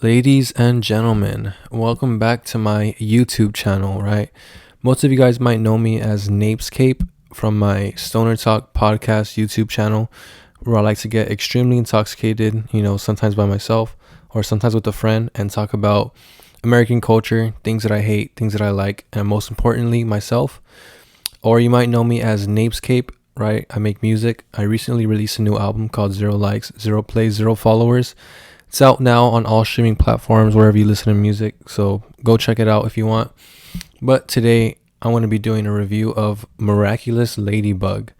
Ladies and gentlemen, welcome back to my YouTube channel, right? Most of you guys might know me as NapesCape from my Stoner Talk podcast YouTube channel, where I like to get extremely intoxicated, sometimes by myself or sometimes with a friend, and talk about American culture, things that I hate, things that I like, and most importantly, myself. Or you might know me as NapesCape, right? I make music. I recently released a new album called Zero Likes, Zero Plays, Zero Followers. It's out now on all streaming platforms, wherever you listen to music. So go check it out if you want. But today, I want to be doing a review of Miraculous Ladybug.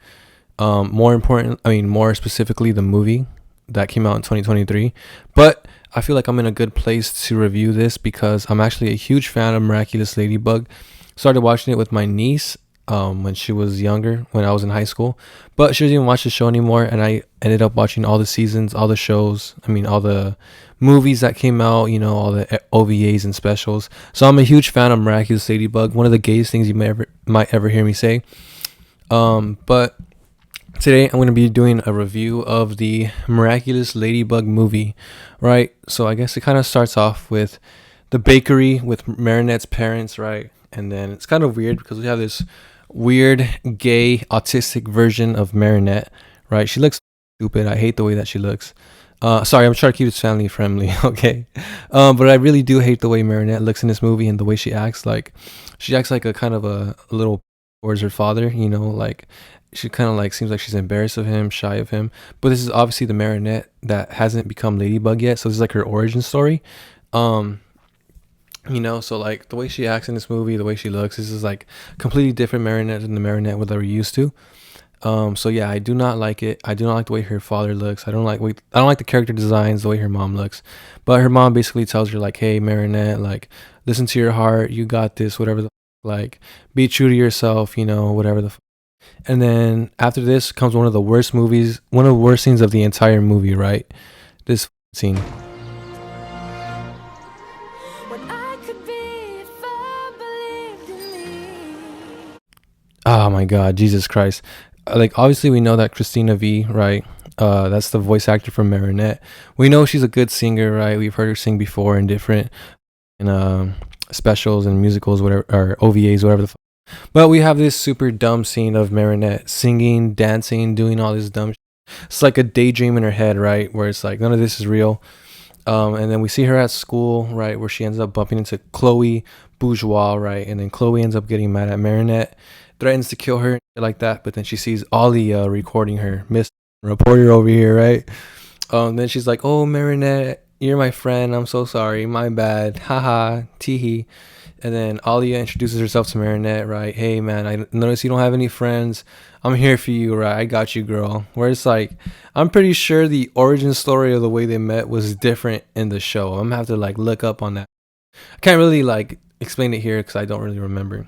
More specifically, the movie that came out in 2023. But I feel like I'm in a good place to review this because I'm actually a huge fan of Miraculous Ladybug. Started watching it with my niece when she was younger, when I was in high school. But she doesn't even watch the show anymore, and I ended up watching all the seasons, all the shows, all the movies that came out, all the OVAs and specials. So I'm a huge fan of Miraculous Ladybug, one of the gayest things you might ever hear me say. But today I'm going to be doing a review of the Miraculous Ladybug movie, right? So I guess it kind of starts off with the bakery with Marinette's parents, right? And then it's kind of weird because we have this weird gay autistic version of Marinette, right? She looks stupid. I hate the way that she looks. Sorry, I'm trying to keep this family friendly, okay? But I really do hate the way Marinette looks in this movie and the way she acts. Like, she acts like a kind of a little towards her father, like she kind of like seems like she's embarrassed of him, shy of him. But this is obviously the Marinette that hasn't become Ladybug yet, so this is like her origin story. So like the way she acts in this movie, the way she looks, this is like completely different Marinette than the Marinette that we're used to. So yeah, I do not like it. I do not like the way her father looks. I don't like the character designs, the way her mom looks. But her mom basically tells her like, "Hey, Marinette, like listen to your heart. You got this. Whatever like be true to yourself. Whatever the." And then after this comes one of the worst scenes of the entire movie. Right, this scene. Oh my God, Jesus Christ. Like, obviously we know that Christina V, right? That's the voice actor from Marinette. We know she's a good singer, right? We've heard her sing before in different specials and musicals, whatever, or OVAs, whatever the But we have this super dumb scene of Marinette singing, dancing, doing all this dumb It's like a daydream in her head, right? Where it's like none of this is real. And then we see her at school, right? Where she ends up bumping into Chloe Bourgeois, right? And then Chloe ends up getting mad at Marinette, threatens to kill her like that, but then she sees Ollie recording her, Miss Reporter over here, right? Then she's like, "Oh, Marinette, you're my friend. I'm so sorry. My bad. Haha, teehee." And then Alia introduces herself to Marinette, right? "Hey, man, I notice you don't have any friends. I'm here for you, right? I got you, girl." Where it's like, I'm pretty sure the origin story of the way they met was different in the show. I'm gonna have to like look up on that. I can't really like explain it here because I don't really remember.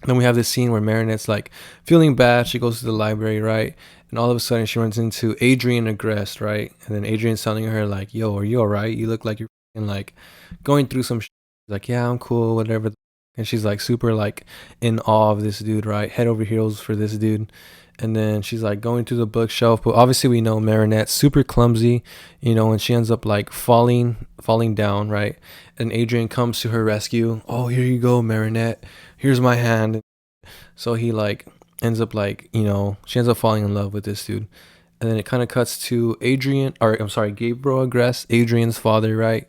Then we have this scene where Marinette's like feeling bad. She goes to the library, right? And all of a sudden she runs into Adrian Agreste, right? And then Adrian's telling her like, "Yo, are you alright? You look like you're like going through some shit." She's like, "Yeah, I'm cool, whatever." And she's like super like in awe of this dude, right? Head over heels for this dude. And then she's like going through the bookshelf, but obviously we know Marinette's super clumsy, and she ends up like falling down, right? And Adrian comes to her rescue. "Oh, here you go, Marinette. Here's my hand." So he like ends up like, she ends up falling in love with this dude. And then it kind of cuts to Gabriel Agreste, Adrian's father, right?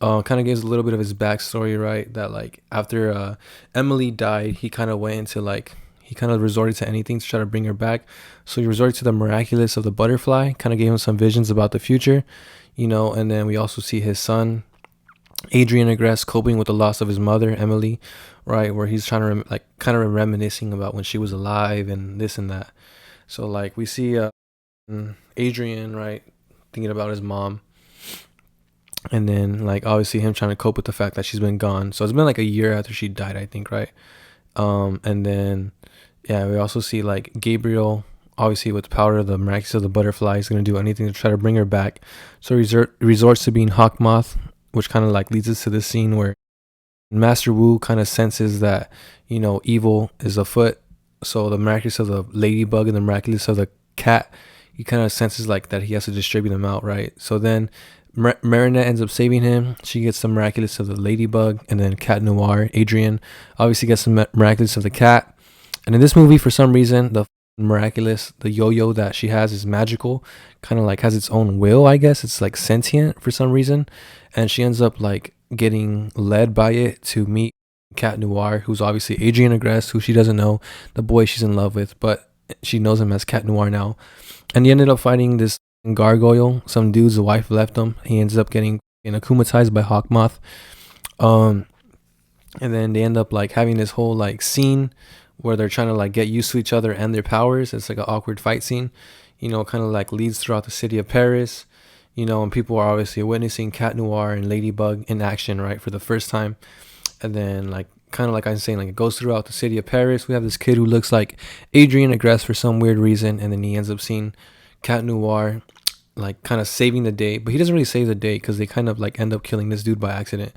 Kind of gives a little bit of his backstory, right? That like after Emily died, he kind of went into like, he kind of resorted to anything to try to bring her back. So he resorted to the miraculous of the butterfly, kind of gave him some visions about the future, and then we also see his son, Adrian Agreste, coping with the loss of his mother, Emily, right? Where he's trying to kind of reminiscing about when she was alive and this and that. So like we see Adrian, right, thinking about his mom. And then like obviously him trying to cope with the fact that she's been gone. So it's been like a year after she died, I think, right? And then yeah, we also see like Gabriel, obviously with the power of the miraculous of the butterfly, is going to do anything to try to bring her back. So resorts to being Hawkmoth, which kind of like leads us to this scene where Master Wu kind of senses that evil is afoot. So the miraculous of the ladybug and the miraculous of the cat, he kind of senses like that he has to distribute them out, right? So then Marinette ends up saving him. She gets the miraculous of the ladybug, and then Cat Noir, Adrian, obviously gets the miraculous of the cat. And in this movie, for some reason, the miraculous, the yo-yo that she has is magical, kind of like has its own will, I guess. It's like sentient for some reason, and she ends up like getting led by it to meet Cat Noir, who's obviously Adrian Agreste, who she doesn't know, the boy she's in love with, but she knows him as Cat Noir now. And he ended up fighting this gargoyle. Some dude's wife left him. He ends up getting akumatized by Hawkmoth. And then they end up like having this whole like scene where they're trying to like get used to each other and their powers. It's like an awkward fight scene, kind of like leads throughout the city of Paris, and people are obviously witnessing Cat Noir and Ladybug in action, right, for the first time. And then like kind of like I'm saying, like it goes throughout the city of Paris. We have this kid who looks like Adrian Agreste for some weird reason, and then he ends up seeing Cat Noir like kind of saving the day, but he doesn't really save the day because they kind of like end up killing this dude by accident,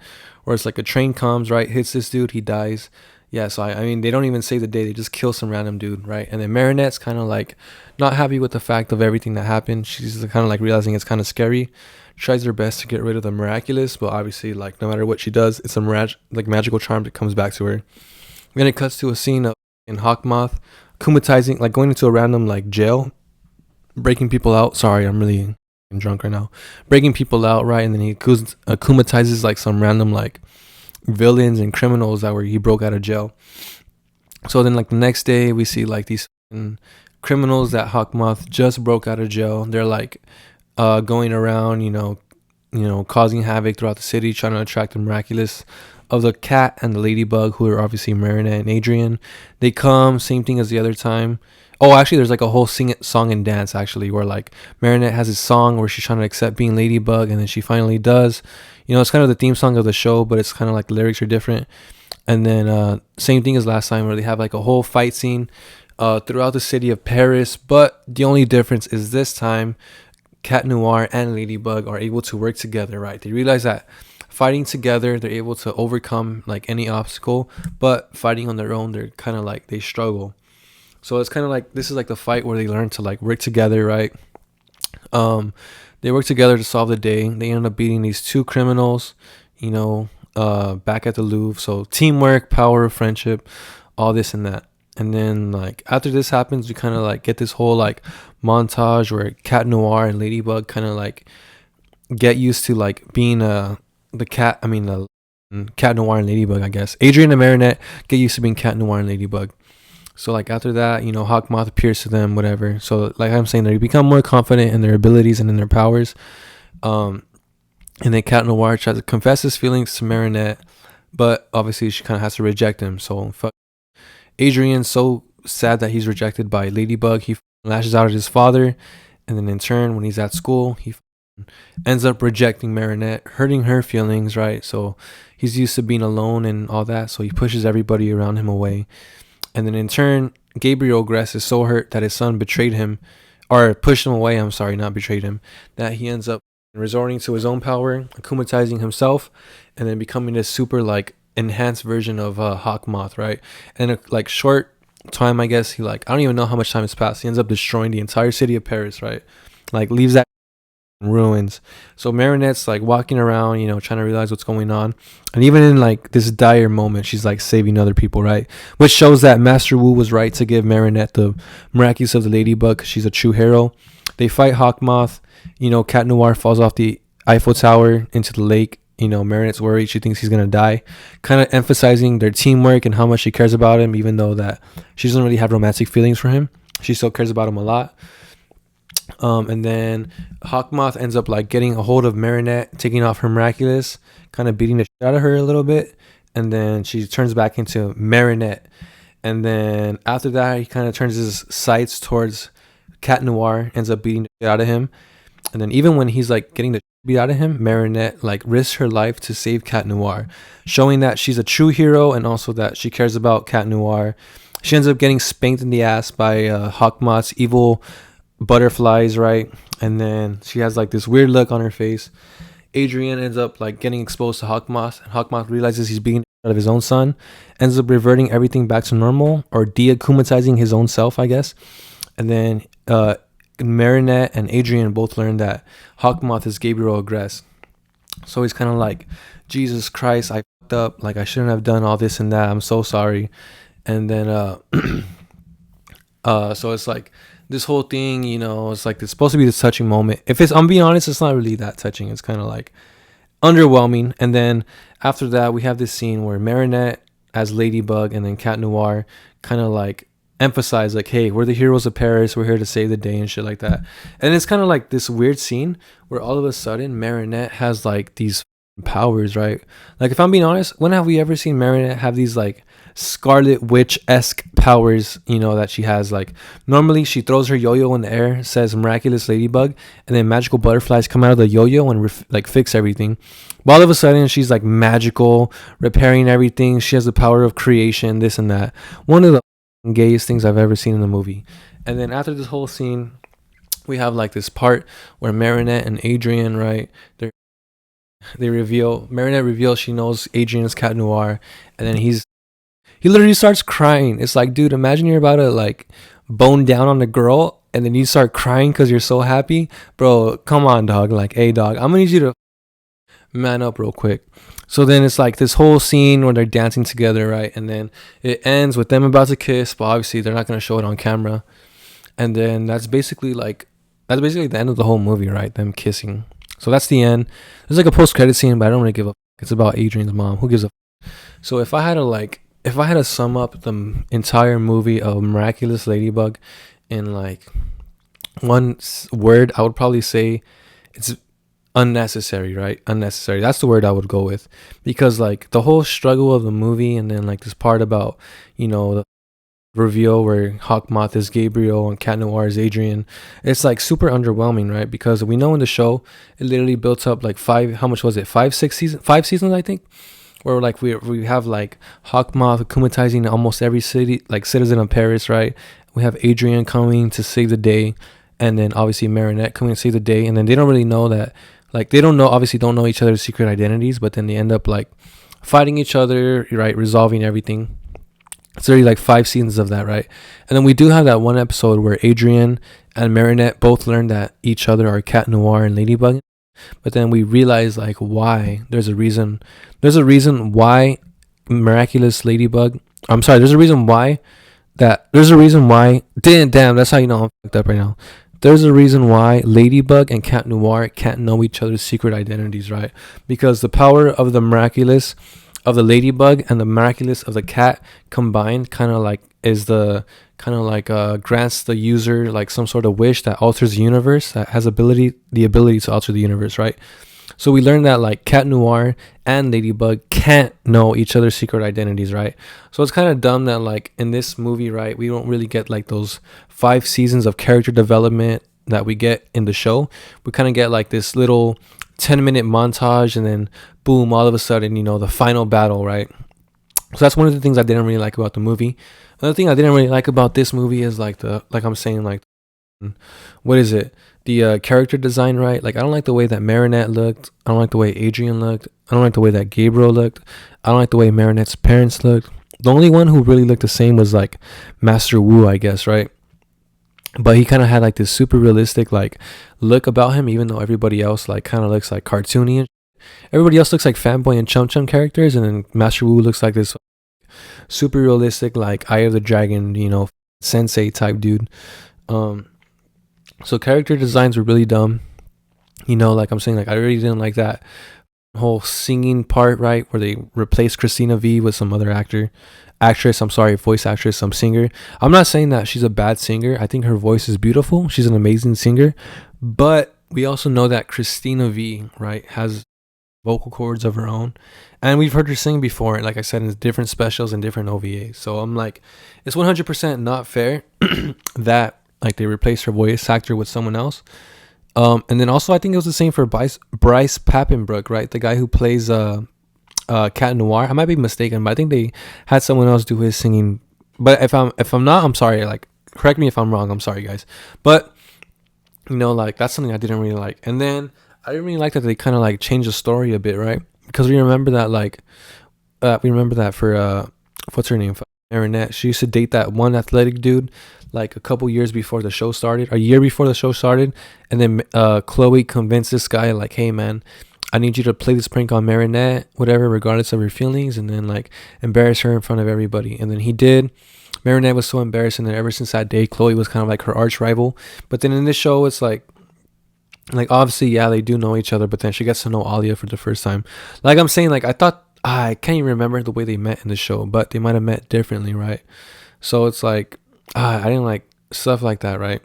or it's like a train comes, right, hits this dude, he dies. Yeah, so I mean they don't even save the day, they just kill some random dude, right? And then Marinette's kind of like not happy with the fact of everything that happened. She's kind of like realizing it's kind of scary, tries her best to get rid of the miraculous, but obviously like no matter what she does, it's a magical charm that comes back to her. Then it cuts to a scene of in Hawkmoth akumatizing, like going into a random like jail, breaking people out. Sorry, I'm really drunk right now. Breaking people out, right? And then he akumatizes like some random like villains and criminals that were he broke out of jail. So then like the next day we see like these criminals that Hawkmoth just broke out of jail. They're like going around, causing havoc throughout the city, trying to attract the miraculous of the cat and the ladybug, who are obviously Marinette and Adrian. They come, same thing as the other time. Oh, actually, there's like a whole song and dance actually, where like Marinette has this song where she's trying to accept being Ladybug, and then she finally does. It's kind of the theme song of the show, but it's kind of like the lyrics are different. And then same thing as last time, where they have like a whole fight scene throughout the city of Paris. But the only difference is this time, Cat Noir and Ladybug are able to work together, right? They realize that fighting together, they're able to overcome like any obstacle, but fighting on their own, they're kind of like they struggle. So it's kind of like this is like the fight where they learn to like work together, right? They work together to solve the day. They end up beating these two criminals, back at the Louvre. So teamwork, power, friendship, all this and that. And then like after this happens, we kind of like get this whole like montage where Cat Noir and Ladybug kind of like get used to like being the Cat Noir and Ladybug, I guess. Adrian and Marinette get used to being Cat Noir and Ladybug. So like after that, Hawkmoth appears to them, whatever. So like I'm saying, they become more confident in their abilities and in their powers. And then Cat Noir tries to confess his feelings to Marinette, but obviously she kind of has to reject him. So Adrian's so sad that he's rejected by Ladybug. He lashes out at his father, and then in turn, when he's at school, he ends up rejecting Marinette, hurting her feelings, right? So he's used to being alone and all that, so he pushes everybody around him away. And then in turn, Gabriel Agreste is so hurt that his son betrayed him, or pushed him away, I'm sorry, not betrayed him, that he ends up resorting to his own power, akumatizing himself, and then becoming this super like enhanced version of Hawkmoth, right? And in a like short time, I guess, I don't even know how much time has passed, he ends up destroying the entire city of Paris, right? Like leaves that ruins. So Marinette's like walking around, trying to realize what's going on, and even in like this dire moment, she's like saving other people, right? Which shows that Master Wu was right to give Marinette the miraculous of the Ladybug, because she's a true hero. They fight Hawkmoth. Cat Noir falls off the Eiffel Tower into the lake. Marinette's worried, she thinks he's gonna die, kind of emphasizing their teamwork and how much she cares about him, even though that she doesn't really have romantic feelings for him. She still cares about him a lot. And then Hawkmoth ends up like getting a hold of Marinette, taking off her miraculous, kind of beating the shit out of her a little bit, and then she turns back into Marinette. And then after that, he kind of turns his sights towards Cat Noir, ends up beating the shit out of him. And then even when he's like getting the shit beat out of him, Marinette like risks her life to save Cat Noir, showing that she's a true hero and also that she cares about Cat Noir. She ends up getting spanked in the ass by Hawkmoth's evil butterflies, right? And then she has like this weird look on her face. Adrian ends up like getting exposed to Hawkmoth, and Hawkmoth realizes he's being out of his own son, ends up reverting everything back to normal, or de-akumatizing his own self, I guess. And then Marinette and Adrian both learn that Hawkmoth is Gabriel Agreste. So he's kind of like, Jesus Christ, I fucked up. Like, I shouldn't have done all this and that. I'm so sorry. And then, so it's like this whole thing, it's like it's supposed to be this touching moment. I'm being honest, it's not really that touching. It's kind of like underwhelming. And then after that, we have this scene where Marinette as Ladybug and then Cat Noir kind of like emphasize like, hey, we're the heroes of Paris, we're here to save the day and shit like that. And it's kind of like this weird scene where all of a sudden Marinette has like these powers, right? Like, if I'm being honest, when have we ever seen Marinette have these like Scarlet Witch-esque powers, that she has? Like, normally she throws her yo-yo in the air, says Miraculous Ladybug, and then magical butterflies come out of the yo-yo and like fix everything. But all of a sudden she's like magical, repairing everything. She has the power of creation, this and that. One of the gayest things I've ever seen in the movie. And then after this whole scene, we have like this part where Marinette and Adrian, right, Marinette reveals she knows Adrian is Cat Noir, and then he literally starts crying. It's like, dude, imagine you're about to like bone down on a girl and then you start crying because you're so happy. Bro, come on, dog. Like, hey, dog, I'm gonna need you to man up real quick. So then it's like this whole scene where they're dancing together, right? And then it ends with them about to kiss, but obviously they're not gonna show it on camera. And then that's basically the end of the whole movie, right? Them kissing. So that's the end. There's like a post-credit scene, but I don't really give a fuck. It's about Adrian's mom. Who gives a fuck? So if I had to sum up the entire movie of Miraculous Ladybug in like one word, I would probably say it's unnecessary, right? Unnecessary. That's the word I would go with, because like the whole struggle of the movie, and then like this part about the reveal where Hawkmoth is Gabriel and Cat Noir is Adrian, it's like super underwhelming, right? Because we know in the show it literally built up like how much was it, 5 seasons I think, where like we have like Hawkmoth akumatizing almost every city, like citizen of Paris, right? We have Adrian coming to save the day, and then obviously Marinette coming to save the day. And then they don't really know that, like, they don't know each other's secret identities, but then they end up like fighting each other, right? Resolving everything. It's already like 5 seasons of that, right? And then we do have that one episode where Adrian and Marinette both learn that each other are Cat Noir and Ladybug. But then we realize like why. There's a reason why Miraculous Ladybug. I'm sorry. There's a reason why. Damn, that's how you know I'm fucked up right now. There's a reason why Ladybug and Cat Noir can't know each other's secret identities, right? Because the power of the miraculous of the Ladybug and the miraculous of the cat combined kind of like grants the user like some sort of wish that alters the universe, that has the ability to alter the universe, right? So we learned that like Cat Noir and Ladybug can't know each other's secret identities, right? So it's kind of dumb that like in this movie, right, we don't really get like those 5 seasons of character development that we get in the show. We kind of get like this little 10-minute montage, and then boom, all of a sudden, the final battle, right? So that's one of the things I didn't really like about the movie. Another thing I didn't really like about this movie is like what is it? The character design, right? Like, I don't like the way that Marinette looked. I don't like the way Adrian looked. I don't like the way that Gabriel looked. I don't like the way Marinette's parents looked. The only one who really looked the same was like Master Wu, I guess, right? But he kind of had like this super realistic like look about him, even though everybody else like kind of looks like cartoony. And everybody else looks like Fanboy and Chum Chum characters, and then Master Wu looks like this super realistic like Eye of the Dragon, sensei type dude. So character designs were really dumb. Like I'm saying, like I really didn't like that whole singing part, right, where they replaced Christina V with some other voice actress, some singer. I'm not saying that she's a bad singer. I think her voice is beautiful. She's an amazing singer. But we also know that Christina V, right, has vocal cords of her own. And we've heard her sing before, like I said, in different specials and different OVAs. So I'm like, it's 100% not fair that like they replaced her voice actor with someone else. And then also I think it was the same for Bryce Papenbrook, right? The guy who plays Cat Noir. I might be mistaken, but I think they had someone else do his singing. But if I'm not, I'm sorry. Like, correct me if I'm wrong. I'm sorry, guys. But like that's something I didn't really like. And then I didn't really like that they kind of like changed the story a bit, right? Because we remember that for what's her name? Marinette. She used to date that one athletic dude like a couple years before the show started, a year before the show started, and then Chloe convinced this guy like, "Hey man, I need you to play this prank on Marinette, whatever, regardless of her feelings, and then like embarrass her in front of everybody." And then he did. Marinette was so embarrassed, and then ever since that day, Chloe was kind of like her arch rival. But then in this show, it's like obviously, yeah, they do know each other, but then she gets to know Alia for the first time. Like I'm saying, like I thought I can't even remember the way they met in the show, but they might have met differently, right? So it's like I didn't like stuff like that, right?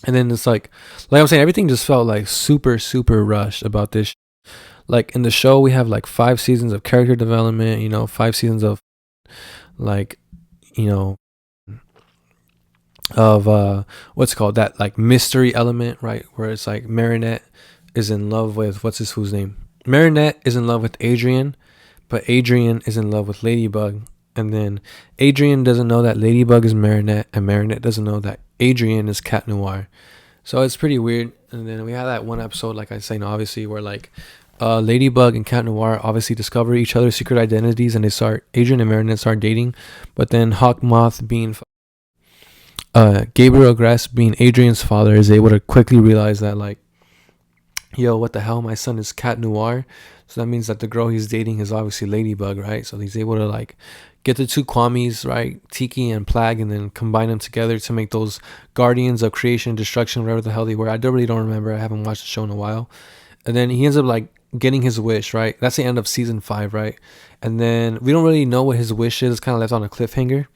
And then it's like I'm saying, everything just felt like super super rushed about this. Like in the show, we have like 5 seasons of character development, 5 seasons of like you know of what's it called, that like mystery element, right? Where it's like Marinette is in love with what's his whose name? Marinette is in love with Adrian, but Adrian is in love with Ladybug. And then Adrian doesn't know that Ladybug is Marinette, and Marinette doesn't know that Adrian is Cat Noir. So it's pretty weird. And then we had that one episode, like I was saying, obviously, where like Ladybug and Cat Noir obviously discover each other's secret identities, and they start, Adrian and Marinette start dating. But then Hawk Moth being Gabriel Grass being Adrian's father is able to quickly realize that like, yo, what the hell, my son is Cat Noir. So that means that the girl he's dating is obviously Ladybug, right? So he's able to like get the two Kwamis, right, Tiki and Plag, and then combine them together to make those guardians of creation and destruction, whatever the hell they were. I really don't remember. I haven't watched the show in a while. And then he ends up like getting his wish, right? That's the end of season 5, right? And then we don't really know what his wish is. It's kind of left on a cliffhanger.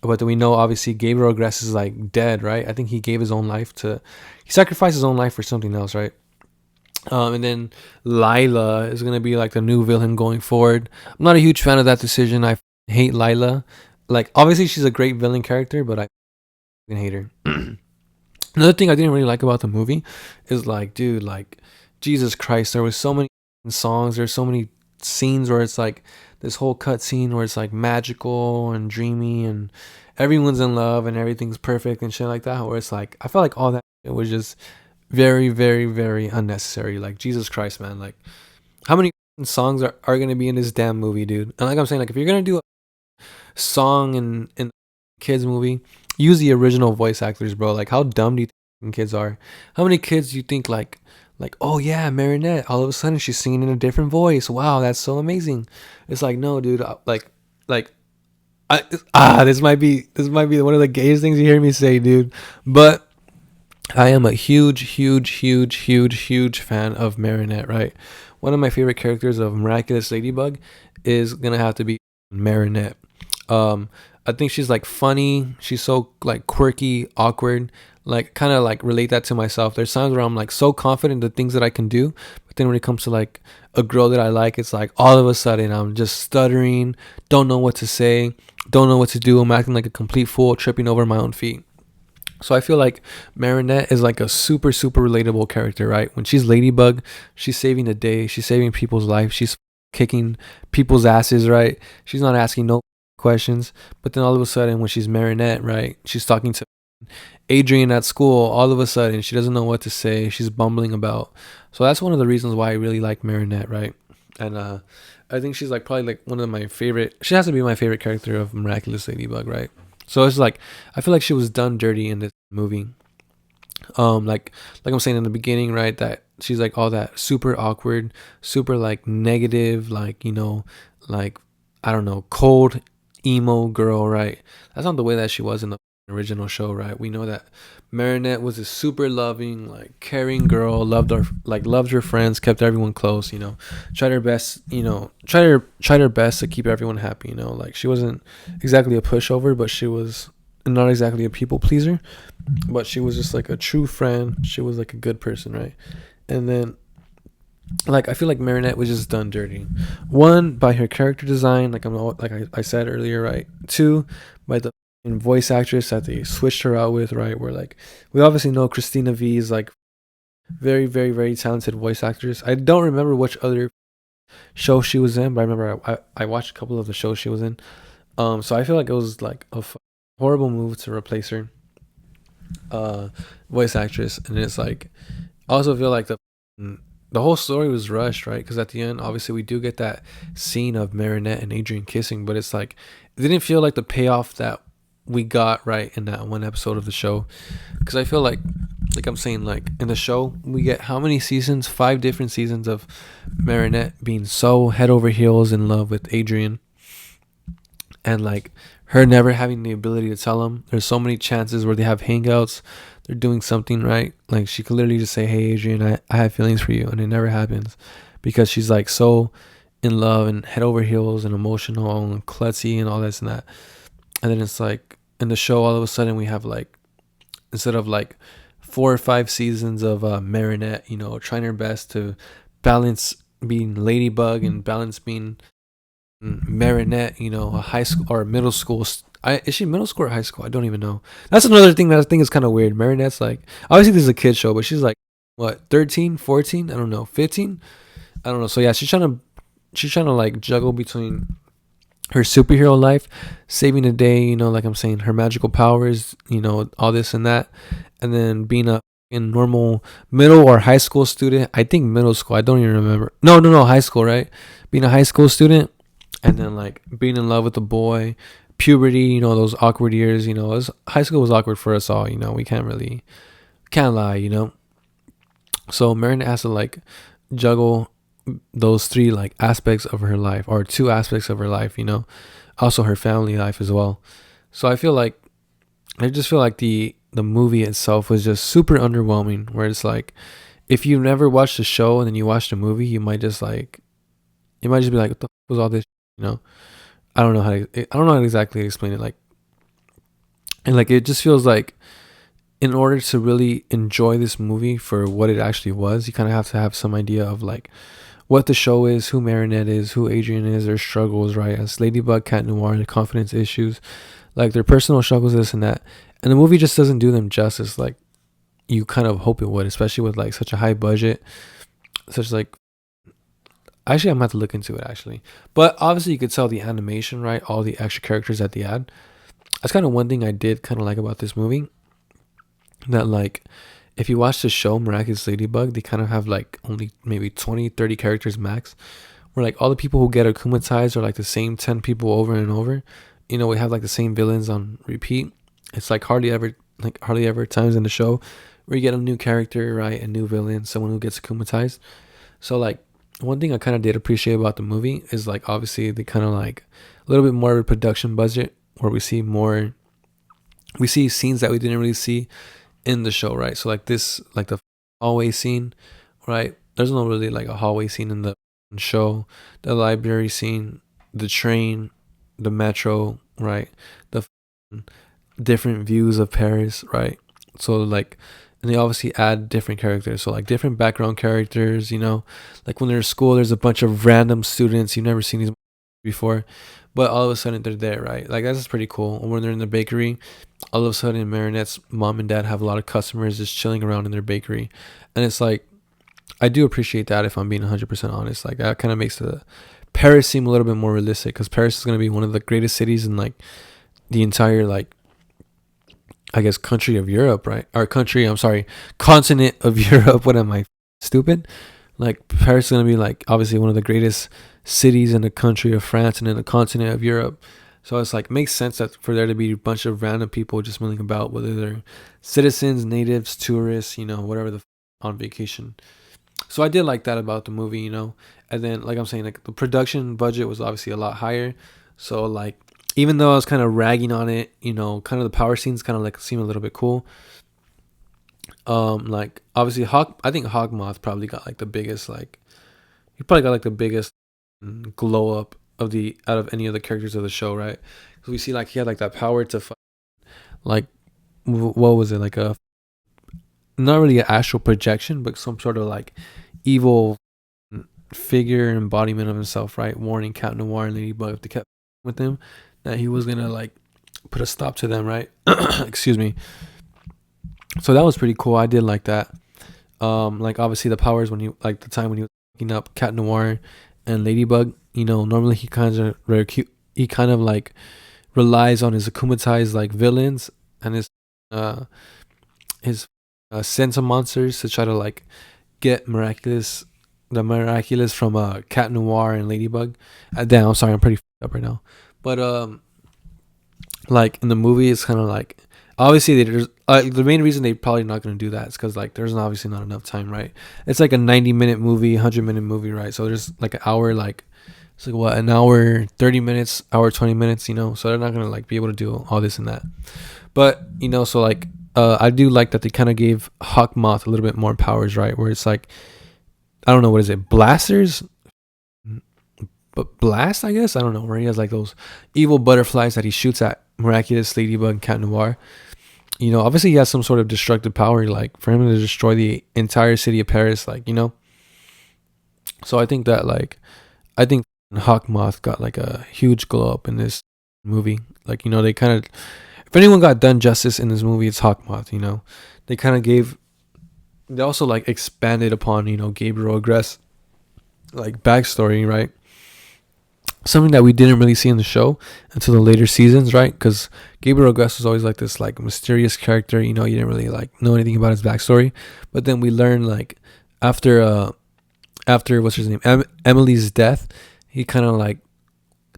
But then we know obviously Gabriel Grass is like dead, right? I think he gave his own life he sacrificed his own life for something else, right? And then Lila is gonna be like the new villain going forward. I'm not a huge fan of that decision. I hate Lila. Like obviously she's a great villain character, but I hate her. Another thing I didn't really like about the movie is like, dude, like Jesus Christ, there was so many songs, there's so many scenes where it's like this whole cut scene where it's like magical and dreamy and everyone's in love and everything's perfect and shit like that. Where it's like I felt like all that it was just very, very, very unnecessary. Like Jesus Christ, man. Like how many songs are gonna be in this damn movie, dude? And like I'm saying, like if you're gonna do a song in kids movie, use the original voice actors, bro. Like how dumb do you think kids are? How many kids do you think like, oh yeah, Marinette, all of a sudden she's singing in a different voice. Wow, that's so amazing. It's like, no, dude, like this might be one of the gayest things you hear me say, dude. But I am a huge, huge, huge, huge, huge fan of Marinette, right? One of my favorite characters of Miraculous Ladybug is gonna have to be Marinette. Um, I think she's like funny. She's so like quirky, awkward. Like kind of like relate that to myself. There's times where I'm like so confident in the things that I can do, but then when it comes to like a girl that I like, it's like all of a sudden I'm just stuttering, don't know what to say, don't know what to do. I'm acting like a complete fool, tripping over my own feet. So I feel like Marinette is like a super, super relatable character, right? When she's Ladybug, she's saving the day. She's saving people's life. She's kicking people's asses, right? She's not asking no questions. But then all of a sudden, when she's Marinette, right? She's talking to Adrian at school. All of a sudden, she doesn't know what to say. She's bumbling about. So that's one of the reasons why I really like Marinette, right? And I think she's like probably like one of my favorite. She has to be my favorite character of Miraculous Ladybug, right? So it's like I feel like she was done dirty in this movie. Like I'm saying in the beginning, right? That she's like all that super awkward, super like negative, like like I don't know, cold emo girl, right? That's not the way that she was in the original show, right? We know that Marinette was a super loving, like caring girl, loved her friends, kept everyone close, tried her best, tried her best to keep everyone happy, like she wasn't exactly a pushover, but she was not exactly a people pleaser, but she was just like a true friend. She was like a good person, right? And then like I feel like Marinette was just done dirty. One, by her character design, I said earlier, right? Two, by the voice actress that they switched her out with, right? Where like we obviously know Christina V is like very, very, very talented voice actress. I don't remember which other show she was in, but I remember I watched a couple of the shows she was in. So I feel like it was like a horrible move to replace her voice actress, and it's like I also feel like the the whole story was rushed, right? Because at the end, obviously, we do get that scene of Marinette and Adrian kissing, but it's like it didn't feel like the payoff that we got right in that one episode of the show. Because I feel like I'm saying, like in the show, we get how many seasons? 5 different seasons of Marinette being so head over heels in love with Adrian, and like her never having the ability to tell him. There's so many chances where they have hangouts, they're doing something right. Like she could literally just say, "Hey, Adrian, I have feelings for you," and it never happens because she's like so in love and head over heels and emotional and klutzy and all this and that. And then it's like in the show, all of a sudden we have like instead of like 4 or 5 seasons of Marinette, trying her best to balance being Ladybug and balance being Marinette, a high school or middle school. Is she middle school or high school? I don't even know. That's another thing that I think is kind of weird. Marinette's like, obviously this is a kid show, but she's like, what, 13, 14? I don't know, 15? I don't know. So yeah, she's trying to like juggle between her superhero life, saving the day, like I'm saying, her magical powers, all this and that, and then being a in normal middle or high school student. I think middle school. I don't even remember. No, high school, right? Being a high school student, and then like being in love with a boy, puberty, those awkward years. High school was awkward for us all. We can't lie. So Marin has to like juggle those three like aspects of her life, or 2 aspects of her life, also her family life as well. So I just feel like the movie itself was just super underwhelming, where it's like if you've never watched the show and then you watch the movie, you might just be like, what the was all this, you know I don't know how to exactly explain it, like, and like it just feels like in order to really enjoy this movie for what it actually was, you kind of have to have some idea of like what the show is, who Marinette is, who Adrian is, their struggles, right? As Ladybug, Cat Noir, their confidence issues, like their personal struggles, this and that. And the movie just doesn't do them justice like you kind of hope it would, especially with like such a high budget, such like. Actually, I'm gonna have to look into it actually, but obviously you could tell the animation, right? All the extra characters that they add. That's kind of one thing I did kind of like about this movie. That like if you watch the show Miraculous Ladybug, they kind of have like only maybe 20, 30 characters max, where like all the people who get akumatized are like the same 10 people over and over. We have like the same villains on repeat. It's like hardly ever times in the show where you get a new character, right? A new villain, someone who gets akumatized. So like one thing I kind of did appreciate about the movie is like obviously they kind of like a little bit more of a production budget, where we see scenes that we didn't really see in the show, right? So like this, like the hallway scene, right? There's no really like a hallway scene in the show. The library scene, the train, the metro, right? The different views of Paris, right? So like, and they obviously add different characters. So like different background characters, like when they're in school, there's a bunch of random students you've never seen these before, but all of a sudden they're there, right? Like that's just pretty cool. And when they're in the bakery, all of a sudden Marinette's mom and dad have a lot of customers just chilling around in their bakery, and it's like I do appreciate that. If I'm being 100% honest, like that kind of makes the Paris seem a little bit more realistic, because Paris is going to be one of the greatest cities in like the entire like I guess country of Europe, right? Or country, I'm sorry, continent of Europe. What am I, stupid? Like Paris is gonna be like obviously one of the greatest cities in the country of France and in the continent of Europe. So it's like makes sense that for there to be a bunch of random people just milling about, whether they're citizens, natives, tourists, whatever on vacation. So I did like that about the movie, And then like I'm saying, like the production budget was obviously a lot higher. So like even though I was kind of ragging on it, kind of the power scenes kind of like seem a little bit cool. Like obviously I think Hawkmoth probably got like the biggest, like he probably got like the biggest glow up out of any of the characters of the show, right? So we see like he had like that power to like what was it, like a not really an astral projection, but some sort of like evil figure embodiment of himself, right? Warning Cat Noir and Ladybug if they kept with him, that he was gonna like put a stop to them, right? Excuse me. So that was pretty cool. I did like that. Like obviously the powers when he like the time when he was picking up Cat Noir and Ladybug. Normally he kind of like relies on his akumatized like villains and his sense of monsters to try to like get Miraculous the Miraculous from Cat Noir and Ladybug. Damn, I'm sorry, I'm pretty up right now. But like in the movie, it's kind of like obviously there's the main reason they probably not gonna do that is because like there's obviously not enough time, right? It's like a 90-minute movie, 100-minute movie, right? So there's like an hour, like it's like what, an hour 30 minutes, hour 20 minutes, you know. So they're not gonna like be able to do all this and that. But you know, so like I do like that they kind of gave Hawkmoth a little bit more powers, right? Where it's like I don't know, what is it, blasters, but blast, I guess, I don't know, where he has like those evil butterflies that he shoots at Miraculous, Ladybug, and Cat Noir. You know, obviously he has some sort of destructive power, like for him to destroy the entire city of Paris, like, you know. So I think that like I think Hawkmoth got like a huge glow up in this movie. Like, you know, they kind of, if anyone got done justice in this movie, it's Hawkmoth. You know, they kind of gave, they also like expanded upon, you know, Gabriel Agress like backstory, right? Something that we didn't really see in the show until the later seasons, right? Because Gabriel Agress was always like this like mysterious character. You know, you didn't really like know anything about his backstory, but then we learned like after what's his name, Emily's death, he kind of like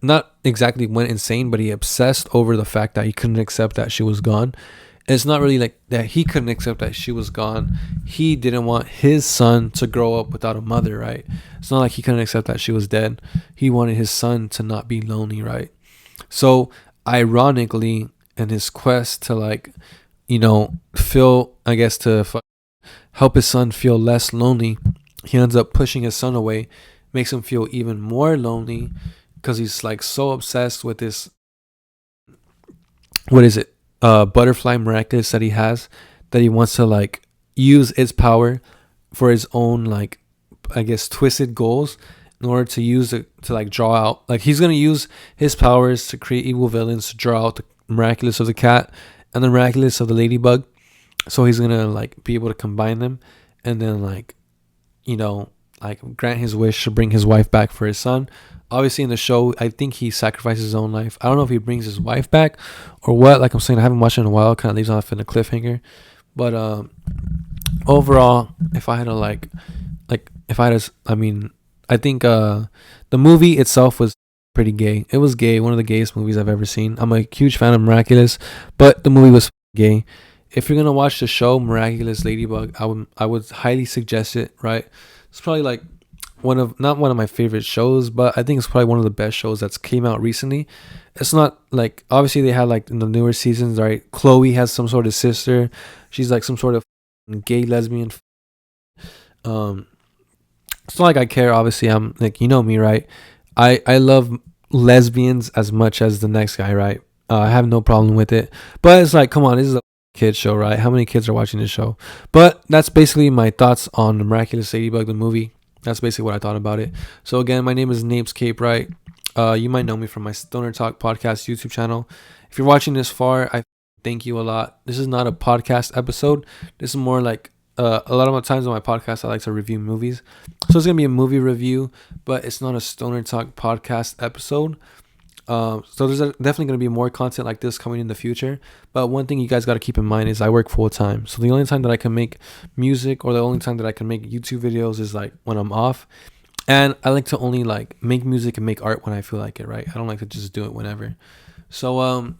not exactly went insane, but he obsessed over the fact that he couldn't accept that she was gone. And it's not really like that he couldn't accept that she was gone. He didn't want his son to grow up without a mother, right? It's not like he couldn't accept that she was dead. He wanted his son to not be lonely, right? So ironically, in his quest to like, you know, feel, I guess, to help his son feel less lonely, he ends up pushing his son away, makes him feel even more lonely because he's like so obsessed with this, what is it, butterfly miraculous that he has, that he wants to like use its power for his own like, I guess, twisted goals, in order to use it to like draw out, like he's gonna use his powers to create evil villains to draw out the miraculous of the cat and the miraculous of the ladybug. So he's gonna like be able to combine them, and then like, you know, like grant his wish to bring his wife back for his son. Obviously in the show, I think he sacrifices his own life. I don't know if he brings his wife back or what. Like I'm saying, I haven't watched it in a while. It kind of leaves off in a cliffhanger. But overall, if I had to if I had to, I mean, I think the movie itself was pretty gay. It was gay, one of the gayest movies I've ever seen. I'm a huge fan of Miraculous, but the movie was gay. If you're gonna watch the show Miraculous Ladybug, I would highly suggest it. Right, it's probably like not one of my favorite shows, but I think it's probably one of the best shows that's came out recently. It's not like, obviously they had like in the newer seasons, right? Chloe has some sort of sister. She's like some sort of gay lesbian. Um, it's not like I care. Obviously, I'm like, you know me, right? I love lesbians as much as the next guy, right? I have no problem with it, but it's like, come on, this is a kid show, right? How many kids are watching this show? But that's basically my thoughts on the Miraculous Ladybug, the movie. That's basically what I thought about it. So again, my name is NapesCape, right? You might know me from my Stoner Talk podcast YouTube channel. If you're watching this far, I thank you a lot. This is not a podcast episode. This is more like a lot of the times on my podcast, I like to review movies. So it's going to be a movie review, but it's not a Stoner Talk podcast episode. So there's definitely going to be more content like this coming in the future. But one thing you guys got to keep in mind is I work full time. So the only time that I can make music, or the only time that I can make YouTube videos, is like when I'm off. And I like to only like make music and make art when I feel like it, right? I don't like to just do it whenever. So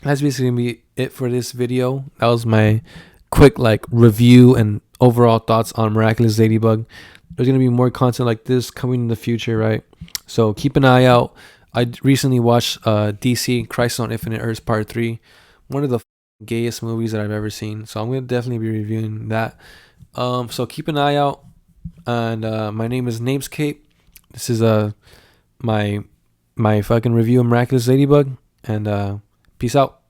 that's basically gonna be it for this video. That was my quick like review and overall thoughts on Miraculous Ladybug. There's gonna be more content like this coming in the future, right? So keep an eye out. I recently watched DC Crisis on Infinite Earths Part 3, one of the gayest movies that I've ever seen. So I'm gonna definitely be reviewing that. So keep an eye out. And my name is NapesCape. This is my fucking review of Miraculous Ladybug. And peace out.